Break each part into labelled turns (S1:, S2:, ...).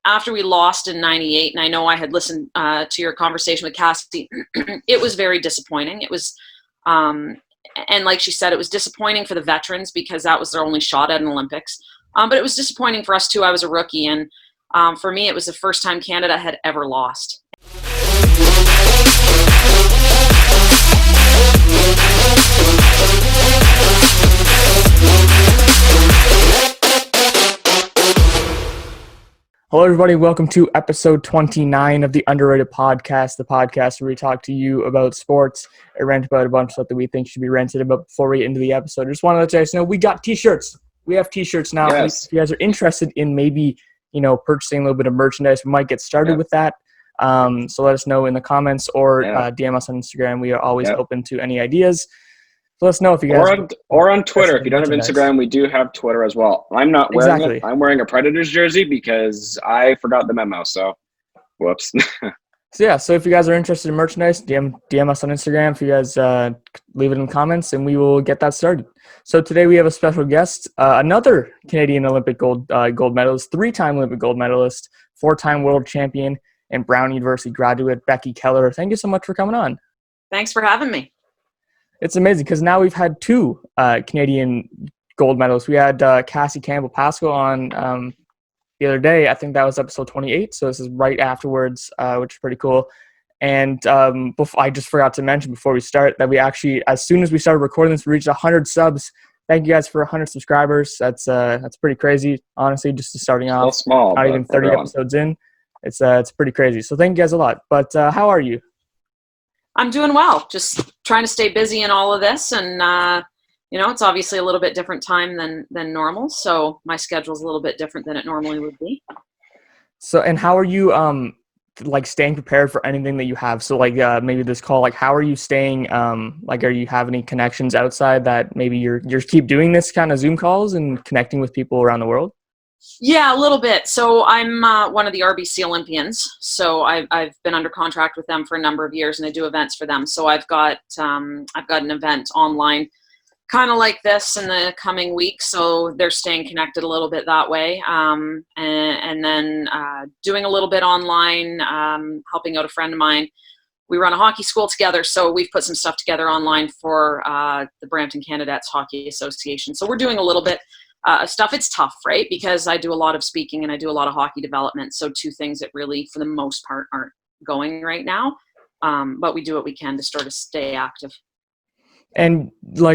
S1: after we lost in 98, and I know I had listened to your conversation with Cassie, it was very disappointing. It was, and like she said, it was disappointing for the veterans because that was their only shot at an Olympics. But it was disappointing for us too. I was a rookie, and for me, it was the first time Canada had ever lost.
S2: Hello, everybody. Welcome to episode 29 of the Underrated Podcast, the podcast where we talk to you about sports and rant about a bunch of stuff that we think should be ranted about. Before we get into the episode, I just want to let you guys know we got T-shirts. We have T-shirts now.
S3: Yes.
S2: If you guys are interested in maybe, purchasing a little bit of merchandise, we might get started with that. So let us know in the comments or DM us on Instagram. We are always open to any ideas. So let us know if you guys
S3: or on Twitter. If you don't have Instagram, we do have Twitter as well. I'm not wearing it. I'm wearing a Predators jersey because I forgot the memo. So, whoops.
S2: So if you guys are interested in merchandise, DM us on Instagram. If you guys leave it in the comments, and we will get that started. So today we have a special guest, another Canadian Olympic gold medalist, 3-time Olympic gold medalist, 4-time world champion, and Brown University graduate, Becky Kellar. Thank you so much for coming on.
S1: Thanks for having me.
S2: It's amazing because now we've had 2 Canadian gold medalists. We had Cassie Campbell-Pascal on the other day. I think that was episode 28, so this is right afterwards, which is pretty cool. And I just forgot to mention before we start that we actually, as soon as we started recording this, we reached 100 subs. Thank you guys for 100 subscribers. That's pretty crazy, honestly, just starting off.
S3: Small,
S2: not even 30 episodes in. It's pretty crazy. So thank you guys a lot. But how are you?
S1: I'm doing well. Just trying to stay busy in all of this, and it's obviously a little bit different time than normal. So my schedule's a little bit different than it normally would be.
S2: So, and how are you staying prepared for anything that you have? So maybe this call, how are you staying? Are you have any connections outside that maybe you're keep doing this kind of Zoom calls and connecting with people around the world?
S1: Yeah, a little bit. So I'm one of the RBC Olympians. So I've been under contract with them for a number of years, and I do events for them. So I've got an event online, kind of like this, in the coming week. So they're staying connected a little bit that way, and then doing a little bit online, helping out a friend of mine. We run a hockey school together, so we've put some stuff together online for the Brampton Candidates Hockey Association. So we're doing a little bit stuff. It's tough, right? Because I do a lot of speaking and I do a lot of hockey development. So 2 things that really, for the most part, aren't going right now. But we do what we can to sort of stay active.
S2: And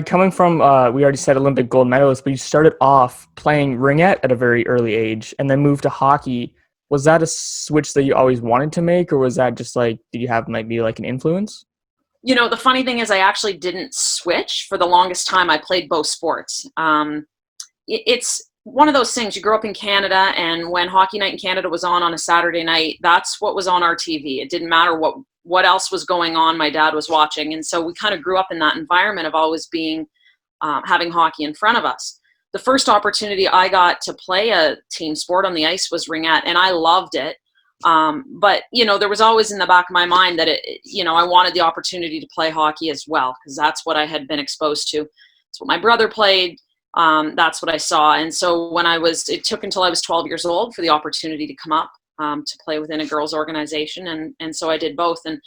S2: coming from, we already said Olympic gold medalist, but you started off playing ringette at a very early age and then moved to hockey. Was that a switch that you always wanted to make, or was that just did you have maybe an influence?
S1: The funny thing is I actually didn't switch. For the longest time, I played both sports. It's one of those things. You grow up in Canada, and when Hockey Night in Canada was on a Saturday night, that's what was on our TV. It didn't matter what else was going on. My dad was watching, and so we kind of grew up in that environment of always being having hockey in front of us. The first opportunity I got to play a team sport on the ice was ringette, and I loved it. But there was always in the back of my mind that I wanted the opportunity to play hockey as well, because that's what I had been exposed to. It's what my brother played. That's what I saw. And so it took until I was 12 years old for the opportunity to come up to play within a girls organization. And so I did both. And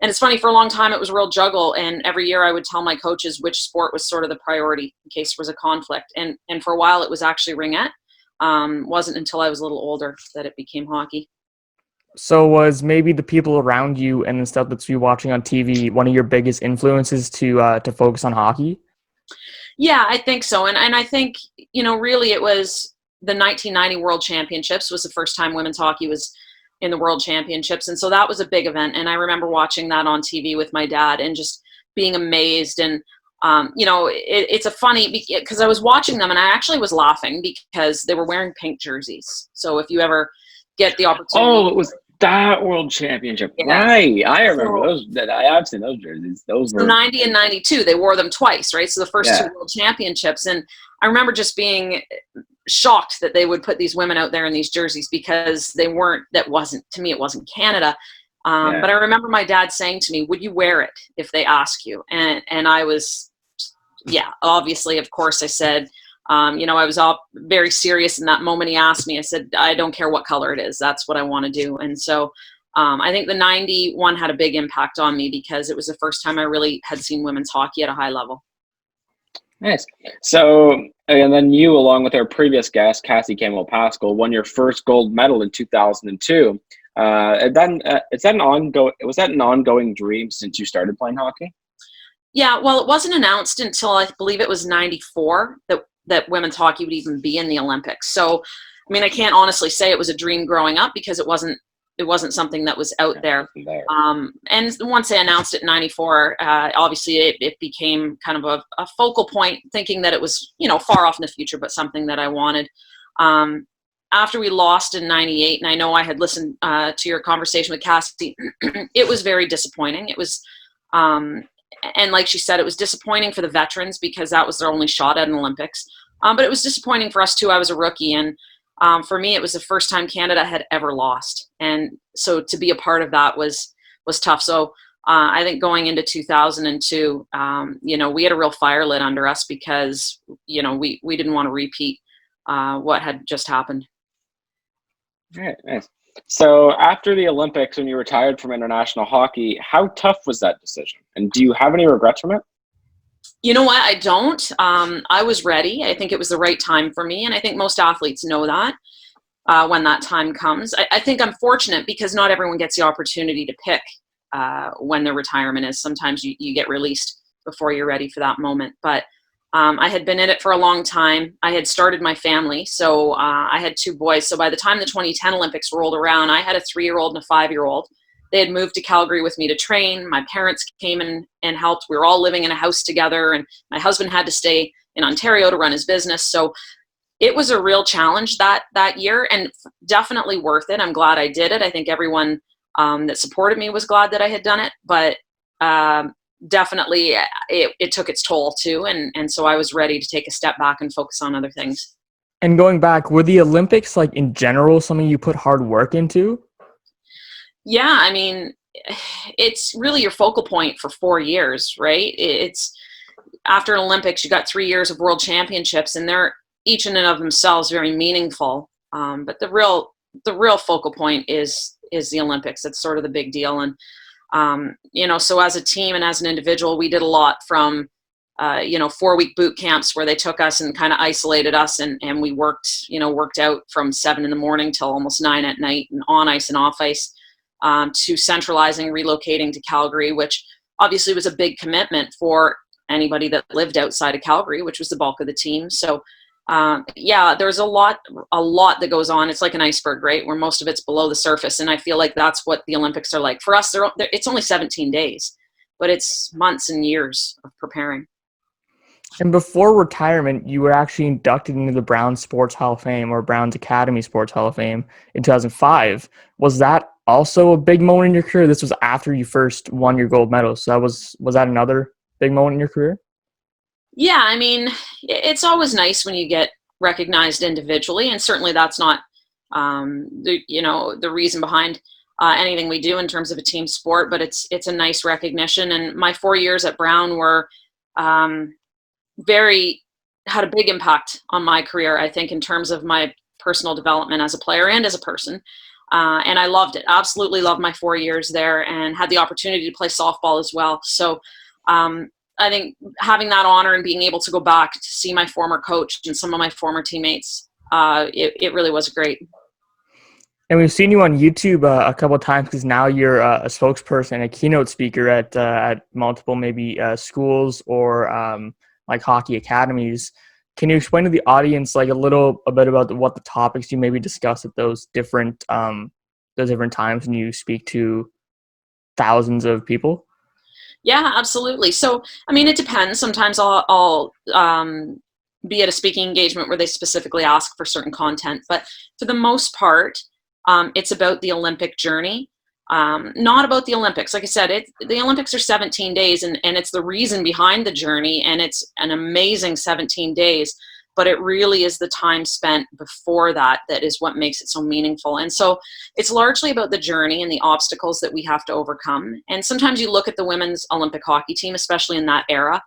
S1: it's funny, for a long time, it was a real juggle. And every year I would tell my coaches which sport was sort of the priority in case there was a conflict. And for a while it was actually ringette. Wasn't until I was a little older that it became hockey.
S2: So was maybe the people around you and the stuff that you're watching on TV one of your biggest influences to focus on hockey?
S1: Yeah, I think so. And I think, really it was the 1990 World Championships was the first time women's hockey was in the World Championships. And so that was a big event. And I remember watching that on TV with my dad and just being amazed. And, it's a funny, because I was watching them and I actually was laughing because they were wearing pink jerseys. So if you ever get the opportunity.
S3: Oh, it was that World Championship. Yeah. Right. I remember those. I've seen those jerseys. Those were
S1: 90 and 92. They wore them twice, right? So the first 2 World Championships. And I remember just being shocked that they would put these women out there in these jerseys because to me, it wasn't Canada. But I remember my dad saying to me, would you wear it if they ask you? And I was, obviously, of course I said, I was all very serious in that moment. He asked me, I said, I don't care what color it is. That's what I want to do. And so I think the 91 had a big impact on me because it was the first time I really had seen women's hockey at a high level.
S3: Nice. So, and then you, along with our previous guest, Cassie Campbell-Pascal, won your first gold medal in 2002. Was that an ongoing dream since you started playing hockey?
S1: Yeah, well, it wasn't announced until I believe it was 94 that women's hockey would even be in the Olympics. So, I mean, I can't honestly say it was a dream growing up because it wasn't something that was out there. And once they announced it in 94, obviously it became kind of a focal point, thinking that it was, far off in the future, but something that I wanted. After we lost in 98, and I know I had listened to your conversation with Cassie, it was very disappointing. It was, and like she said, it was disappointing for the veterans because that was their only shot at an Olympics. But it was disappointing for us too. I was a rookie, and for me, it was the first time Canada had ever lost. And so to be a part of that was tough. So I think going into 2002, we had a real fire lit under us because, we didn't want to repeat what had just happened.
S3: All right, nice. So after the Olympics, when you retired from international hockey, how tough was that decision? And do you have any regrets from it?
S1: You know what? I don't. I was ready. I think it was the right time for me. And I think most athletes know that when that time comes. I think I'm fortunate because not everyone gets the opportunity to pick when their retirement is. Sometimes you get released before you're ready for that moment. But I had been in it for a long time. I had started my family. So I had 2 boys. So by the time the 2010 Olympics rolled around, I had a 3-year-old and a 5-year-old. They had moved to Calgary with me to train. My parents came in and helped. We were all living in a house together, and my husband had to stay in Ontario to run his business. So it was a real challenge that year, and definitely worth it. I'm glad I did it. I think everyone that supported me was glad that I had done it, but definitely it took its toll too. And so I was ready to take a step back and focus on other things.
S2: And going back, were the Olympics, like in general, something you put hard work into?
S1: Yeah, I mean, it's really your focal point for 4 years, right? It's after an Olympics, you got 3 years of world championships, and they're each in and of themselves very meaningful. But the real focal point is the Olympics. It's sort of the big deal. And, so as a team and as an individual, we did a lot from, 4-week boot camps where they took us and kind of isolated us, and we worked out from 7 a.m. till almost 9 p.m, and on ice and off ice. To centralizing, relocating to Calgary, which obviously was a big commitment for anybody that lived outside of Calgary, which was the bulk of the team. So, there's a lot that goes on. It's like an iceberg, right? Where most of it's below the surface. And I feel like that's what the Olympics are like. For us, it's only 17 days, but it's months and years of preparing.
S2: And before retirement, you were actually inducted into the Browns Sports Hall of Fame, or Browns Academy Sports Hall of Fame, in 2005. Was that also a big moment in your career? This was after you first won your gold medal. So was that another big moment in your career?
S1: Yeah, I mean, it's always nice when you get recognized individually, and certainly that's not the reason behind anything we do in terms of a team sport, but it's a nice recognition. And my 4 years at Brown were had a big impact on my career, I think, in terms of my personal development as a player and as a person. And I loved it. Absolutely loved my 4 years there, and had the opportunity to play softball as well. So I think having that honor and being able to go back to see my former coach and some of my former teammates, it really was great.
S2: And we've seen you on YouTube a couple of times, because now you're a spokesperson and a keynote speaker at multiple maybe schools or like hockey academies. Can you explain to the audience like a bit about what the topics you maybe discuss at those different times when you speak to thousands of people?
S1: Yeah, absolutely. So, I mean, it depends. Sometimes I'll be at a speaking engagement where they specifically ask for certain content, but for the most part, it's about the Olympic journey, not about the Olympics. Like I said, the Olympics are 17 days, and it's the reason behind the journey, and it's an amazing 17 days, but it really is the time spent before that is what makes it so meaningful. And so it's largely about the journey and the obstacles that we have to overcome. And sometimes you look at the women's Olympic hockey team, especially in that era,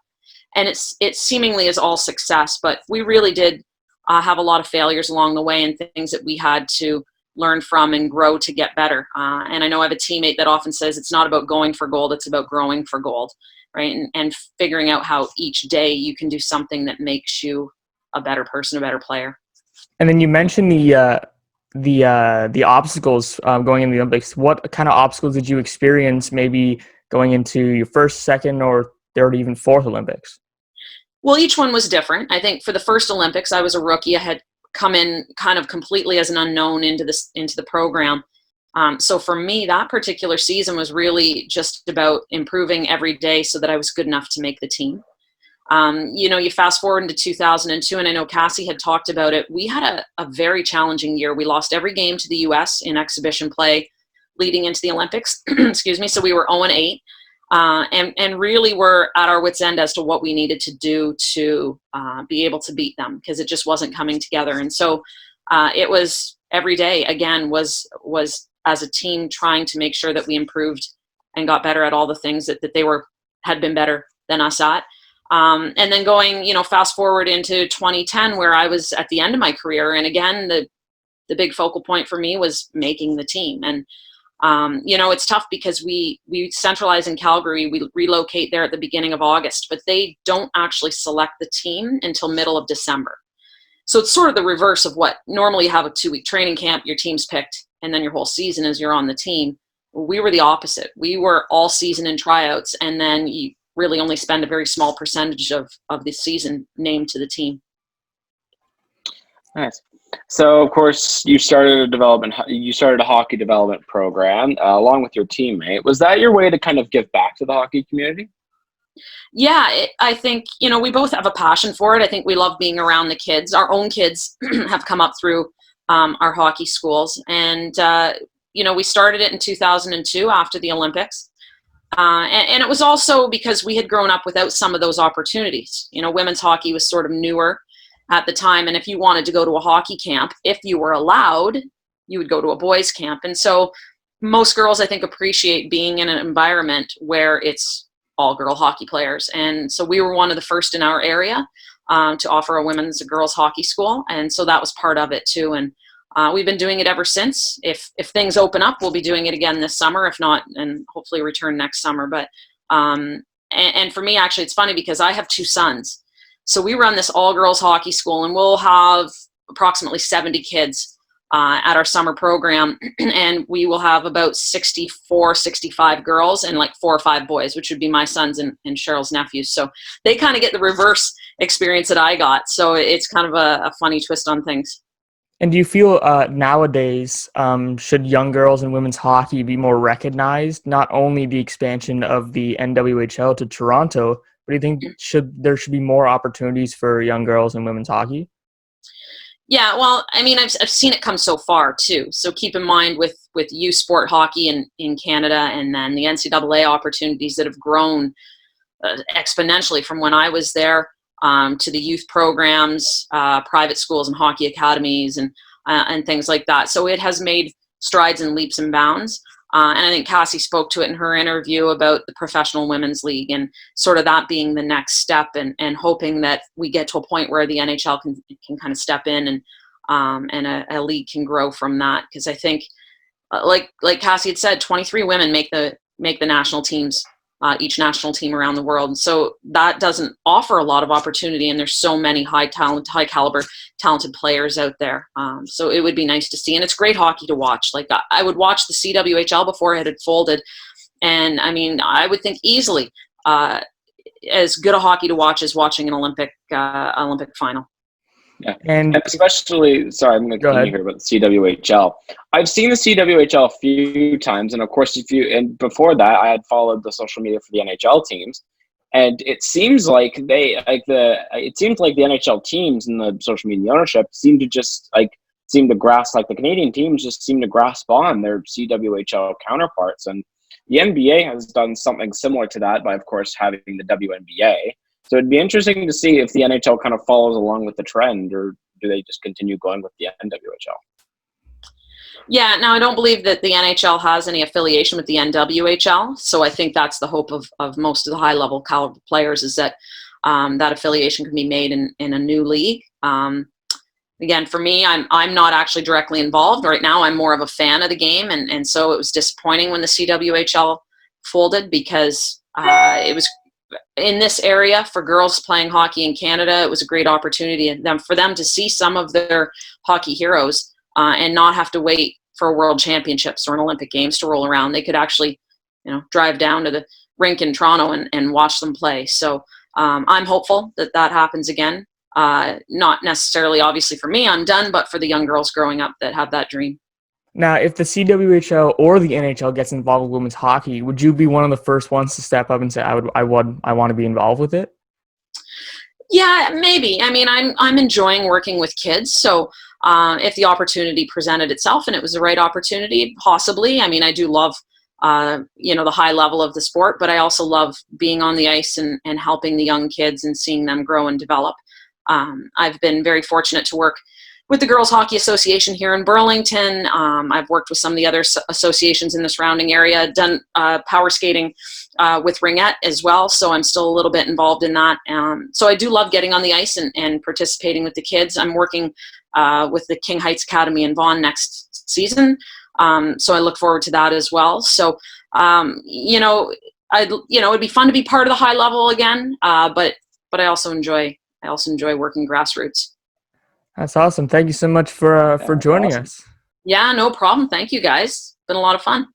S1: and it seemingly is all success, but we really did have a lot of failures along the way and things that we had to learn from and grow to get better. And I know I have a teammate that often says it's not about going for gold, it's about growing for gold, right? And figuring out how each day you can do something that makes you a better person, a better player.
S2: And then you mentioned the obstacles going in the Olympics. What kind of obstacles did you experience maybe going into your first, second, or third, even fourth Olympics?
S1: Well, each one was different. I think for the first Olympics, I was a rookie. I had come in kind of completely as an unknown into the program. So for me, that particular season was really just about improving every day so that I was good enough to make the team. You fast forward into 2002, and I know Cassie had talked about it. We had a very challenging year. We lost every game to the U.S. in exhibition play leading into the Olympics. Excuse me. So we were 0-8. And really were at our wits' end as to what we needed to do to be able to beat them, because it just wasn't coming together. And so it was every day, again, was as a team trying to make sure that we improved and got better at all the things that they had been better than us at. And then going, fast forward into 2010, where I was at the end of my career. And again, the big focal point for me was making the team. And it's tough because we centralize in Calgary. We relocate there at the beginning of August, but they don't actually select the team until middle of December. So it's sort of the reverse of what normally you have a 2-week training camp, your team's picked, and then your whole season is you're on the team. We were the opposite. We were all season in tryouts, and then you really only spend a very small percentage of the season named to the team.
S3: Nice. So, of course, you started a hockey development program along with your teammate. Was that your way to kind of give back to the hockey community?
S1: Yeah, I think, we both have a passion for it. I think we love being around the kids. Our own kids have come up through our hockey schools. And, we started it in 2002 after the Olympics. And it was also because we had grown up without some of those opportunities. Women's hockey was sort of newer at the time. And if you wanted to go to a hockey camp, if you were allowed, you would go to a boys' camp. And so most girls, I think, appreciate being in an environment where it's all girl hockey players. And so we were one of the first in our area to offer a girls hockey school. And so that was part of it too. And we've been doing it ever since. If things open up, we'll be doing it again this summer. If not, and hopefully return next summer. But and for me, actually, it's funny because I have 2 sons. So we run this all-girls hockey school, and we'll have approximately 70 kids at our summer program, and we will have about 64, 65 girls and like 4 or 5 boys, which would be my sons and Cheryl's nephews. So they kind of get the reverse experience that I got. So it's kind of a funny twist on things.
S2: And do you feel nowadays should young girls in women's hockey be more recognized? Not only the expansion of the NWHL to Toronto, but do you think there should be more opportunities for young girls in women's hockey?
S1: Yeah, well, I mean, I've seen it come so far too. So keep in mind with youth sport hockey in Canada, and then the NCAA opportunities that have grown exponentially from when I was there to the youth programs, private schools and hockey academies and things like that. So it has made strides and leaps and bounds. And I think Cassie spoke to it in her interview about the Professional Women's League and sort of that being the next step, and hoping that we get to a point where the NHL can kind of step in and a league can grow from that. Because I think, like Cassie had said, 23 women make the national teams, each national team around the world. And so that doesn't offer a lot of opportunity, and there's so many high caliber, talented players out there. So it would be nice to see, and it's great hockey to watch. Like I would watch the CWHL before it had folded, and I mean, I would think easily as good a hockey to watch as watching an Olympic final.
S3: Yeah, and especially, sorry, I'm going to continue here about the CWHL. I've seen the CWHL a few times, and of course, and before that, I had followed the social media for the NHL teams, and it seems like the NHL teams and the social media ownership seem to grasp, like the Canadian teams just seem to grasp on their CWHL counterparts, and the NBA has done something similar to that by, of course, having the WNBA. So it'd be interesting to see if the NHL kind of follows along with the trend, or do they just continue going with the NWHL?
S1: Yeah, now I don't believe that the NHL has any affiliation with the NWHL. So I think that's the hope of most of the high-level caliber players, is that that affiliation can be made in a new league. Again, for me, I'm not actually directly involved right now. I'm more of a fan of the game, and so it was disappointing when the CWHL folded, because it was in this area for girls playing hockey in Canada. It was a great opportunity for them to see some of their hockey heroes and not have to wait for World Championships or an Olympic Games to roll around. They could actually, drive down to the rink in Toronto and watch them play. So I'm hopeful that happens again. Not necessarily, obviously, for me, I'm done, but for the young girls growing up that have that dream.
S2: Now, if the CWHL or the NHL gets involved with women's hockey, would you be one of the first ones to step up and say, I want to be involved with it?
S1: Yeah, maybe. I mean, I'm enjoying working with kids, so if the opportunity presented itself and it was the right opportunity, possibly. I mean, I do love the high level of the sport, but I also love being on the ice and helping the young kids and seeing them grow and develop. I've been very fortunate to work with the Girls Hockey Association here in Burlington. I've worked with some of the other associations in the surrounding area, done power skating with Ringette as well, so I'm still a little bit involved in that. So I do love getting on the ice and participating with the kids. I'm working with the King Heights Academy in Vaughan next season, so I look forward to that as well. So, it'd be fun to be part of the high level again, but I also enjoy working grassroots.
S2: That's awesome. Thank you so much for joining us.
S1: Yeah, no problem. Thank you, guys. It's been a lot of fun.